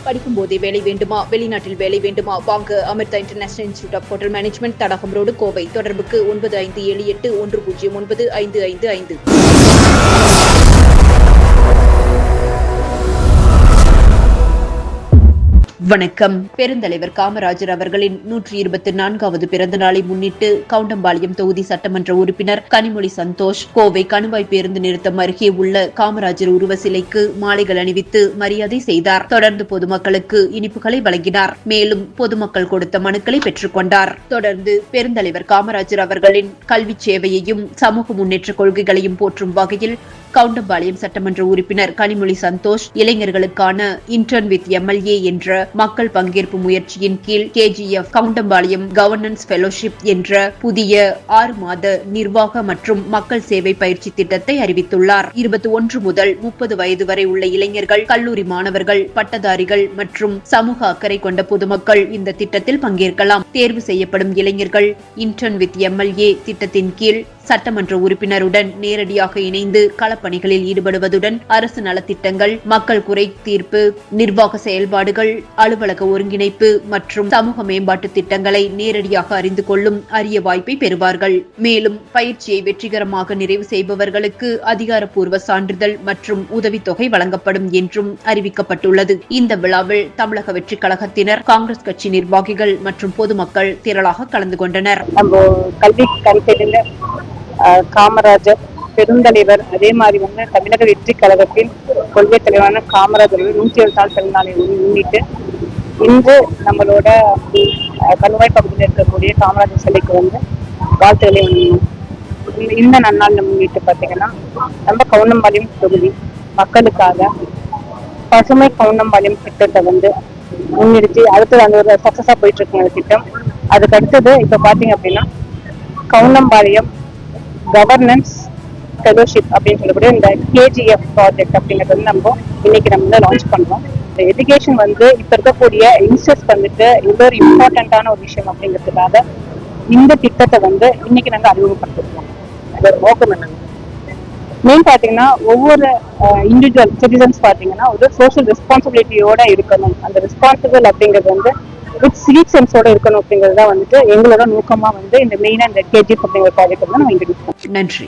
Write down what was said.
படிக்கும் போதே வேலை வேண்டுமா? வெளிநாட்டில் வேலை வேண்டுமா? வாங்க Amirtha international institute of hotel management, Thadagam road, Kovai. தொடர்புக்கு 9578109555. வணக்கம். பெருந்தலைவர் காமராஜர் அவர்களின் 124வது பிறந்த நாளை முன்னிட்டு கவுண்டம்பாளையம் தொகுதி சட்டமன்ற உறுப்பினர் கனிமொழி சந்தோஷ் கோவை கணுவாய் பேருந்து நிறுத்தம் அருகே உள்ள காமராஜர் உருவ சிலைக்கு மாலைகள் அணிவித்து மரியாதை செய்தார். தொடர்ந்து பொதுமக்களுக்கு இனிப்புகளை வழங்கினார். மேலும் பொதுமக்கள் கொடுத்த மனுக்களை பெற்றுக் கொண்டார். தொடர்ந்து பெருந்தலைவர் காமராஜர் அவர்களின் கல்வி சேவையையும் சமூக முன்னேற்ற கொள்கைகளையும் போற்றும் வகையில் கவுண்டம்பாளையம் சட்டமன்ற உறுப்பினர் கனிமொழி சந்தோஷ் இளைஞர்களுக்கான இன்டர்ன் வித் எம்எல்ஏ என்ற மக்கள் பங்கேற்பு முயற்சியின் கீழ் KGF கவுண்டம்பாளையம் கவர்னன்ஸ் ஃபெலோஷிப் என்ற புதிய 6 மாத நிர்வாக மற்றும் மக்கள் சேவை பயிற்சி திட்டத்தை அறிவித்துள்ளார். 21 முதல் 30 வயது வரை உள்ள இளைஞர்கள், கல்லூரி மாணவர்கள், பட்டதாரிகள் மற்றும் சமூக அக்கறை கொண்ட பொதுமக்கள் இந்த திட்டத்தில் பங்கேற்கலாம். தேர்வு செய்யப்படும் இளைஞர்கள் இன்டர்ன் வித் எம்எல்ஏ திட்டத்தின் கீழ் சட்டமன்ற உறுப்பினருடன் நேரடியாக இணைந்து களப்பணிகளில் ஈடுபடுவதுடன் அரசு நலத்திட்டங்கள், மக்கள் குறை தீர்ப்பு, நிர்வாக செயல்பாடுகள், அலுவலக ஒருங்கிணைப்பு மற்றும் சமூக மேம்பாட்டு திட்டங்களை நேரடியாக அறிந்து கொள்ளும் அரிய வாய்ப்பை பெறுவார்கள். மேலும் பயிற்சியை வெற்றிகரமாக நிறைவு செய்பவர்களுக்கு அதிகாரப்பூர்வ சான்றிதழ் மற்றும் உதவித்தொகை வழங்கப்படும் என்றும் அறிவிக்கப்பட்டுள்ளது. இந்த விழாவில் தமிழக வெற்றி கழகத்தினர், காங்கிரஸ் கட்சி நிர்வாகிகள் மற்றும் பொதுமக்கள் திரளாக கலந்து கொண்டனர். காமராஜர் பெருந்தலைவர், அதே மாதிரி தமிழக வெற்றி கழகத்தின் கொள்கை தலைவரான காமராஜர் 107 பிறந்தநாளை முன்னிட்டு இன்று நம்மளோட கணுவாய் பகுதியில் இருக்கக்கூடிய காமராஜர் சிலைக்கு வாழ்த்துக்களை இந்த நன்னாள் முன்னிட்டு பார்த்தீங்கன்னா நம்ம கவுண்டம்பாளையம் தொகுதி மக்களுக்காக பசுமை கவுண்டம்பாளையம் திட்டத்தை முன்னிறுத்தி அடுத்தது அந்த ஒரு சக்சஸா போயிட்டு இருக்கு திட்டம். அதுக்கு அடுத்தது இப்ப பாத்தீங்க அப்படின்னா கவுண்டம்பாளையம் கவர்னன்ஸ் ஃபெலோஷிப் அப்படின்னு சொல்லக்கூடிய இந்த KGF ப்ராஜெக்ட் அப்படிங்கிறது நம்ம இன்னைக்கு லான்ச் பண்றோம். இந்த எஜுகேஷன் இப்ப இருக்கக்கூடிய யங்ஸ்டர்ஸ் இன்னொரு இம்பார்ட்டன்டான ஒரு விஷயம் அப்படிங்கிறதுக்காக இந்த திட்டத்தை இன்னைக்கு நாங்க அறிமுகப்படுத்திருக்கோம். அதோட நோக்கம் என்ன மெயின் பாத்தீங்கன்னா ஒவ்வொரு இண்டிவிஜுவல் சிட்டிசன்ஸ் பாத்தீங்கன்னா ஒரு சோஷியல் ரெஸ்பான்சிபிலிட்டியோட இருக்கணும். அந்த ரெஸ்பான்சிபிள் அப்படிங்கிறது வித் சிவிக் சென்ஸோட இருக்கணும் அப்படிங்கிறது தான் எங்களோட நோக்கமா இந்த மெயினா இந்த KGF அப்படிங்கிற ப்ராஜெக்ட் நம்ம இன்ட்ரோடியூஸ் பண்ணோம். நன்றி.